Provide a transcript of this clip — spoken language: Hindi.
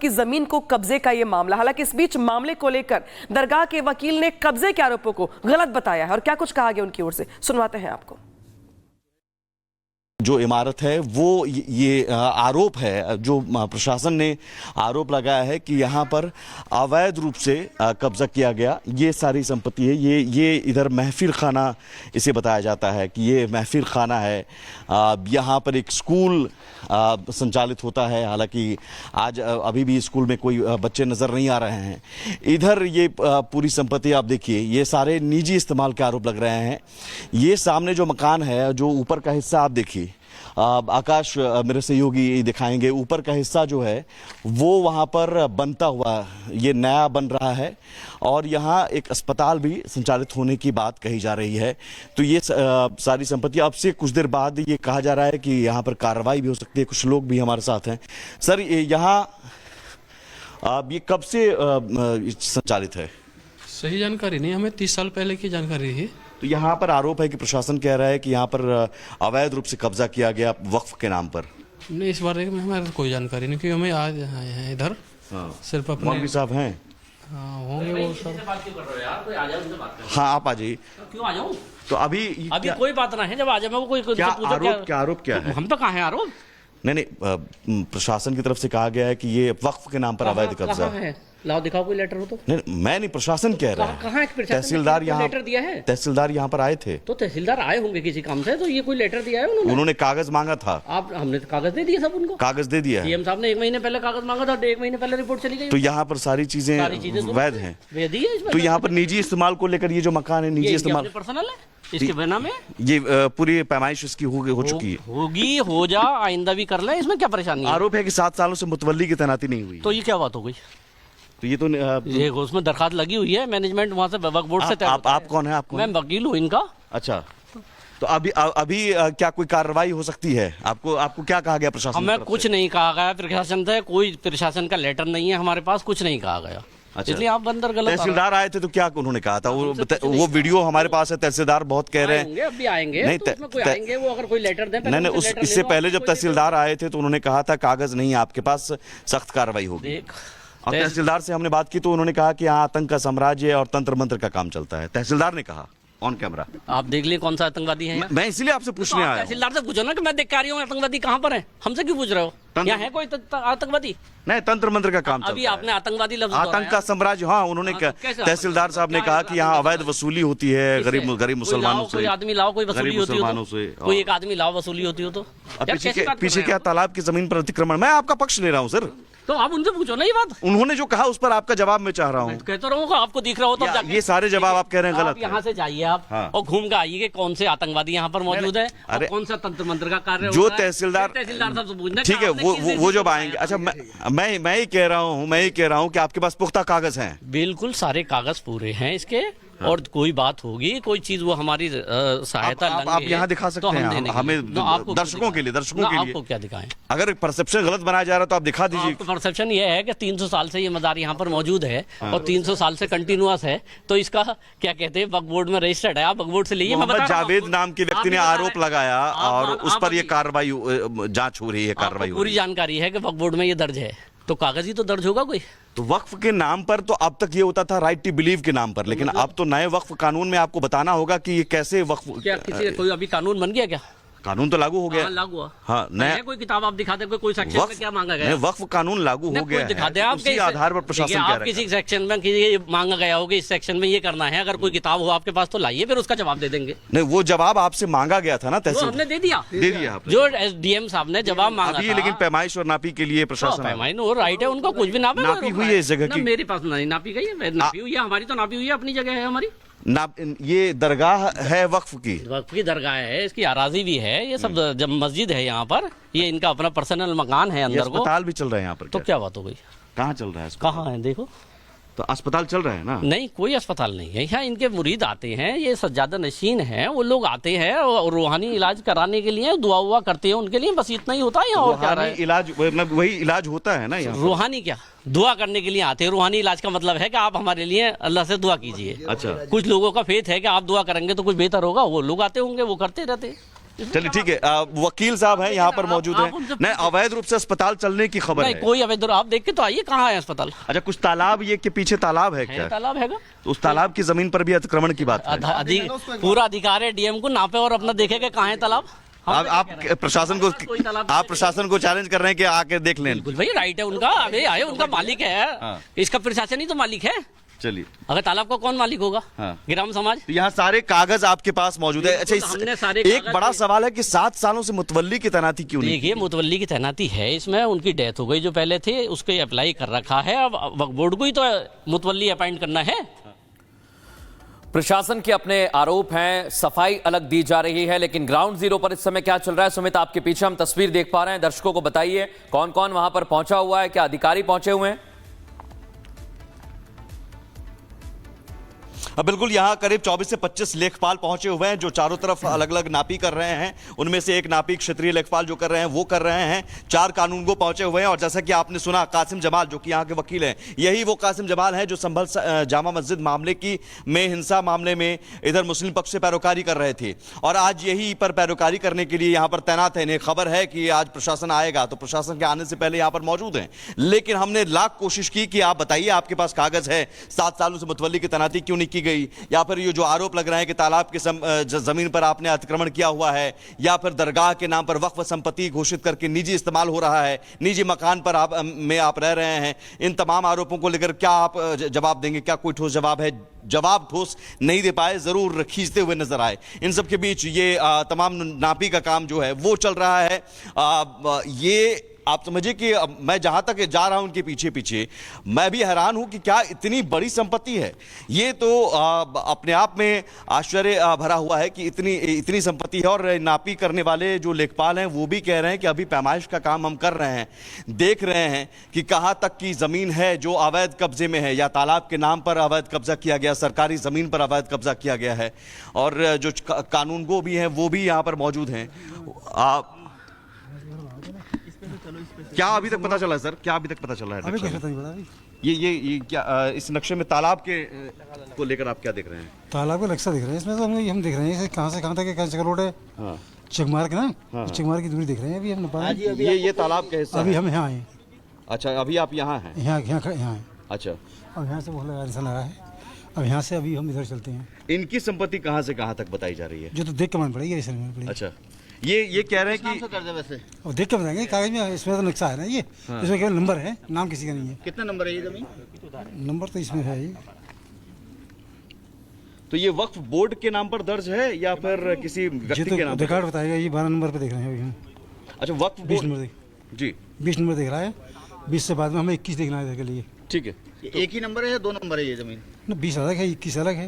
की जमीन को कब्जे का यह मामला। हालांकि इस बीच मामले को लेकर दरगाह के वकील ने कब्जे के आरोपों को गलत बताया है और क्या कुछ कहा गया उनकी ओर से, सुनवाते हैं आपको। जो इमारत है वो ये आरोप है, जो प्रशासन ने आरोप लगाया है कि यहाँ पर अवैध रूप से कब्जा किया गया। ये सारी संपत्ति है, ये इधर महफिल खाना इसे बताया जाता है कि ये महफिल खाना है। यहाँ पर एक स्कूल संचालित होता है, हालांकि आज अभी भी स्कूल में कोई बच्चे नज़र नहीं आ रहे हैं। इधर ये पूरी संपत्ति आप देखिए, ये सारे निजी इस्तेमाल के आरोप लग रहे हैं। ये सामने जो मकान है, जो ऊपर का हिस्सा आप देखिए, आकाश मेरे सहयोगी दिखाएंगे, ऊपर का हिस्सा जो है वो वहाँ पर बनता हुआ ये नया बन रहा है और यहाँ एक अस्पताल भी संचालित होने की बात कही जा रही है। तो ये सारी संपत्ति, अब से कुछ देर बाद ये कहा जा रहा है कि यहाँ पर कार्रवाई भी हो सकती है। कुछ लोग भी हमारे साथ हैं। सर, यहाँ ये कब से संचालित है? सही जानकारी नहीं, हमें 30 साल पहले की जानकारी है। तो यहाँ पर आरोप है कि प्रशासन कह रहा है कि यहाँ पर अवैध रूप से कब्जा किया गया वक्फ के नाम पर। नहीं, इस बारे में हमारे कोई जानकारी नहीं, क्योंकि हमें आज आए हैं इधर। सिर्फ अपने मौलवी साहब हैं। होंगे वो सब। हाँ, आप आ जाइए। क्यों आ जाऊँ? तो अभी कोई बात ना है, जब आ जाए मैं कोई क्या आरोप क्या है? हम तो कहाँ है आरोप? नहीं, प्रशासन की तरफ से कहा गया है कि ये वक्फ के नाम पर अवैध कब्जा है। लाओ दिखाओ कोई लेटर हो तो। नहीं, मैं नहीं, प्रशासन कह रहा है। कहाँ तहसीलदार यहाँ लेटर दिया है? तहसीलदार यहाँ पर आए थे। तो तहसीलदार आए होंगे किसी काम से, तो ये कोई लेटर दिया है उन्होंने कागज मांगा था। हमने तो कागज दे दिए सब उनको। कागज दे दिया है। सीएम साहब ने 1 महीने पहले कागज मांगा था, 1 महीने पहले रिपोर्ट चली गई। तो यहाँ पर सारी चीजें वैध हैं। तो यहाँ पर निजी इस्तेमाल को लेकर ये जो मकान है, निजी इस्तेमाल पर्सनल है, इसके बिना में ये पूरी पैमाइश इसकी हो चुकी है। होगी, हो जा, आइंदा भी कर ले, इसमें क्या परेशानी है? आरोप है कि 7 सालों से मुतवल्ली की तैनाती नहीं हुई। तो ये क्या बात हो गई? तो ये तो ये उसमें दरखास्त लगी हुई है, मैनेजमेंट वहाँ से वक्फ बोर्ड से। आप कौन है? आप मैं वकील हूँ इनका। अच्छा, तो अभी क्या कोई कार्रवाई हो सकती है? आपको क्या कहा गया प्रशासन? हमें कुछ नहीं कहा गया प्रशासन से, कोई प्रशासन का लेटर नहीं है हमारे पास, कुछ नहीं कहा गया। अच्छा, इसलिए आप अंदर गलत। तहसीलदार आए थे तो क्या उन्होंने कहा था? वो वीडियो हमारे पास है। तहसीलदार बहुत कह रहे हैं अभी आएंगे। नहीं, तो उसमें कोई आएंगे, वो अगर कोई लेटर दें। नहीं, इससे पहले जब तहसीलदार आए थे तो उन्होंने कहा था कागज नहीं है आपके पास, सख्त कार्रवाई होगी। और तहसीलदार से हमने बात की तो उन्होंने कहा कि यहाँ आतंक का साम्राज्य और तंत्र मंत्र का काम चलता है। तहसीलदार ने कहा ऑन कैमरा। आप देख लिए कौन सा आतंकवादी है। मैं इसीलिए आपसे पूछने आया। तहसीलदार से पूछो ना कि मैं देख के आ रही हूँ आतंकवादी कहाँ पर है। हमसे क्यों पूछ रहे हो? यहाँ है कोई आतंकवादी? नहीं, तंत्र मंत्र का काम अभी आपने आतंकवादी लफ्ज, आतंक का साम्राज्य। हाँ, उन्होंने तहसीलदार साहब ने कहा कि यहाँ अवैध वसूली होती है गरीब मुसलमानों से। कोई आदमी लाओ, कोई वसूली होती हो तो। कोई एक आदमी लाओ, वसूली होती हो तो। पीछे क्या तालाब की जमीन पर अतिक्रमण? मैं आपका पक्ष ले रहा हूँ सर। तो आप उनसे पूछो ना ये बात। उन्होंने जो कहा उस पर आपका जवाब मैं चाह रहा हूँ। कहता रहूँगा, आपको दिख रहा हो तो ये सारे जवाब आप कह रहे हैं गलत। यहाँ से जाइए आप और घूम के आइए कि कौन से आतंकवादी यहाँ पर मौजूद है और कौन सा तंत्र मंत्र का कार्य जो तहसीलदार साहब से पूछना। ठीक है, वो जब आएंगे। अच्छा, मैं ही कह रहा हूँ कि आपके पास पुख्ता कागज हैं? बिल्कुल सारे कागज पूरे हैं इसके। और कोई बात होगी, कोई चीज वो हमारी सहायता आप यहाँ दिखा सकते हैं हमें, दर्शकों के लिए। आपको क्या दिखाएं? अगर परसेप्शन गलत बनाया जा रहा है तो आप दिखा दीजिए। परसेप्शन ये है कि 300 साल से ये मज़ार यहाँ पर मौजूद है और 300 साल से कंटिन्यूअस है, तो इसका क्या कहते हैं, वक्फ बोर्ड में रजिस्टर्ड है। आप वक्फ बोर्ड से लिए। मोहम्मद जावेद नाम के व्यक्ति ने आरोप लगाया और उस पर ये कार्रवाई, जांच हो रही है, कार्रवाई पूरी जानकारी है कि वक्फ बोर्ड में ये दर्ज है, तो कागज ही तो दर्ज होगा कोई। तो वक्फ के नाम पर तो अब तक ये होता था राइट टू बिलीव के नाम पर, लेकिन अब तो नए वक्फ कानून में आपको बताना होगा कि ये कैसे वक्फ। क्या किसी कोई अभी कानून बन गया क्या? कानून तो लागू हो गया। लागू हुआ। हाँ, नया कोई किताब आप दिखा दे, कोई सेक्शन में क्या मांगा गया? वक्फ कानून लागू हो गया दिखा दे आप, उसी आधार पर प्रशासन कह रहा है। किसी सेक्शन में किसी मांगा गया होगा, इस सेक्शन में ये करना है, अगर कोई किताब हो आपके पास तो लाइए, फिर उसका जवाब दे देंगे। नहीं, वो जवाब आपसे मांगा गया था ना तहसील, हमने दे दिया जो एसडीएम साहब ने जवाब मांगा था। लेकिन पैमाइश और नापी के लिए प्रशासन, पैमाइश वो राइट है उनका, कुछ भी नापी हुई है इस जगह की। मेरे पास नहीं नापी गई है, नापी हुई है हमारी, तो नापी हुई है, अपनी जगह है हमारी। ये दरगाह है वक्फ की दरगाह है, इसकी अराजी भी है, ये सब जब मस्जिद है यहाँ पर, ये इनका अपना पर्सनल मकान है अंदर को। अस्पताल भी चल रहा है यहाँ पर? तो क्या बात हो गई? कहाँ चल रहा है? कहाँ है देखो तो अस्पताल चल रहा है ना? नहीं, कोई अस्पताल नहीं है यहाँ। इनके मुरीद आते हैं, ये सज्जादा नशीन हैं, वो लोग आते हैं और रूहानी इलाज कराने के लिए दुआ हुआ करते हैं उनके लिए, बस इतना ही होता है। और क्या है इलाज? वही इलाज होता है ना यहाँ? रूहानी क्या, दुआ करने के लिए आते हैं। रूहानी इलाज का मतलब है कि आप हमारे लिए अल्लाह से दुआ कीजिए। अच्छा, कुछ लोगों का फेथ है कि आप दुआ करेंगे तो कुछ बेहतर होगा, वो लोग आते होंगे, वो करते रहते। चलिए ठीक है, वकील साहब हैं यहाँ पर मौजूद आप हैं। उनसे नहीं, अवैध रूप से अस्पताल चलने की खबर नहीं है। कोई अवैध आप देख के तो आइए कहाँ है अस्पताल अच्छा, कुछ तालाब ये के पीछे तालाब है क्या? तालाब हैगा तो उस तालाब की जमीन पर भी अतिक्रमण की बात है। पूरा अधिकार है डीएम को नापे और अपना देखेगा कहाँ है तालाब। आप प्रशासन को चैलेंज कर रहे हैं कि आके देख लें। बिल्कुल भाई राइट है उनका, अबे आए उनका मालिक है, इसका प्रशासन ही तो मालिक है। चलिए, अगर तालाब का कौन मालिक होगा? ग्राम समाज। तो यहाँ सारे कागज आपके पास मौजूद है। अच्छा, हमने सारे एक बड़ा सवाल है कि 7 सालों से मुतवल्ली की तैनाती क्यों नहीं? देखिए मुतवल्ली की तैनाती है इसमें, उनकी डेथ हो गई जो पहले थे, उसको अप्लाई कर रखा है। अब वक्फ बोर्ड को ही तो मुतवल्ली अपॉइंट करना है। प्रशासन के अपने आरोप हैं, सफाई अलग दी जा रही है, लेकिन ग्राउंड जीरो पर इस समय क्या चल रहा है? सुमित, आपके पीछे हम तस्वीर देख पा रहे हैं, दर्शकों को बताइए कौन कौन वहां पर पहुंचा हुआ है, क्या अधिकारी पहुंचे हुए हैं? बिल्कुल, यहाँ करीब 24 से 25 लेखपाल पहुंचे हुए हैं जो चारों तरफ अलग अलग नापी कर रहे हैं। उनमें से एक नापी क्षेत्रीय लेखपाल जो कर रहे हैं वो कर रहे हैं। 4 कानूनगो पहुंचे हुए हैं और जैसा कि आपने सुना, कासिम जमाल जो कि यहाँ के वकील हैं, यही वो कासिम जमाल हैं जो संभल जामा मस्जिद मामले की में हिंसा मामले में इधर मुस्लिम पक्ष से पैरोकारी कर रहे थे और आज यही पर पैरोकारी करने के लिए यहाँ पर तैनात है। इन्हें खबर है कि आज प्रशासन आएगा, तो प्रशासन के आने से पहले यहाँ पर मौजूद हैं। लेकिन हमने लाख कोशिश की कि आप बताइए, आपके पास कागज है, 7 सालों से मुतवल्ली की तैनाती क्यों नहीं की गई, या फिर ये जो आरोप लग रहा है कि तालाब के जमीन पर आपने अतिक्रमण किया हुआ है, या फिर दरगाह के नाम पर वक्फ संपत्ति घोषित करके निजी इस्तेमाल हो रहा है, निजी मकान पर आप रह रहे हैं। इन तमाम आरोपों को लेकर क्या आप जवाब देंगे? क्या कोई ठोस जवाब है? जवाब ठोस नहीं दे पाए, जरूर खींचते हुए नजर आए। इन सब के बीच ये तमाम नापी का काम जो है वो चल रहा है। ये आप समझिए कि मैं जहां तक जा रहा हूं उनके पीछे पीछे, मैं भी हैरान हूं कि क्या इतनी बड़ी संपत्ति है। ये तो अपने आप में आश्चर्य भरा हुआ है कि इतनी संपत्ति है। और नापी करने वाले जो लेखपाल हैं वो भी कह रहे हैं कि अभी पैमाइश का काम हम कर रहे हैं, देख रहे हैं कि कहां तक की जमीन है जो अवैध कब्जे में है, या तालाब के नाम पर अवैध कब्जा किया गया, सरकारी जमीन पर अवैध कब्जा किया गया है। और जो कानूनगो भी हैं वो भी यहां पर मौजूद हैं। क्या अभी तक पता चला है सर? क्या अभी तक पता चला है? अभी कैसे नहीं पता? ये क्या इस नक्शे में तालाब के को लेकर आप क्या देख रहे हैं? तालाब का नक्शा दिख रहा है इसमें, तो हम देख रहे हैं कहाँ से कहाँ तक चक्कर रोड है। चकमार के ना, चकमार की दूरी देख रहे हैं अभी हम। ये तालाब का हिस्सा अभी हम यहाँ आए। अच्छा, अभी आप यहाँ हैं? यहाँ हैं। अच्छा, अब यहाँ से बहुत लगा इंसान लगा है। अब यहाँ से अभी हम इधर चलते हैं। इनकी संपत्ति कहाँ से कहाँ तक बताई जा रही है? जो तो देख के मान पड़ेगी, ऐसे नहीं पड़ेगी। अच्छा, ये कह रहे हैं कि अब देख के बताएंगे, कागज में इसमें तो नक्शा है ना, ये इसमें केवल नंबर है, नाम किसी का नहीं है। कितना नंबर है ये जमीन? नंबर तो इसमें है ही। तो ये वक्फ बोर्ड के नाम पर दर्ज है या फिर किसी व्यक्ति के नाम पर? रिकॉर्ड बताएगा, ये 12 नंबर पे देख रहे हैं अभी हम। अच्छा, वक्फ 20 बोर्ड नंबर जी, 20 नंबर देख रहा है। 20 से बाद में हमें 21 देखना है इधर के लिए। ठीक है। एक ही नंबर है या 2 नंबर है ये जमीन? ना 20 अलग है, 21 अलग है।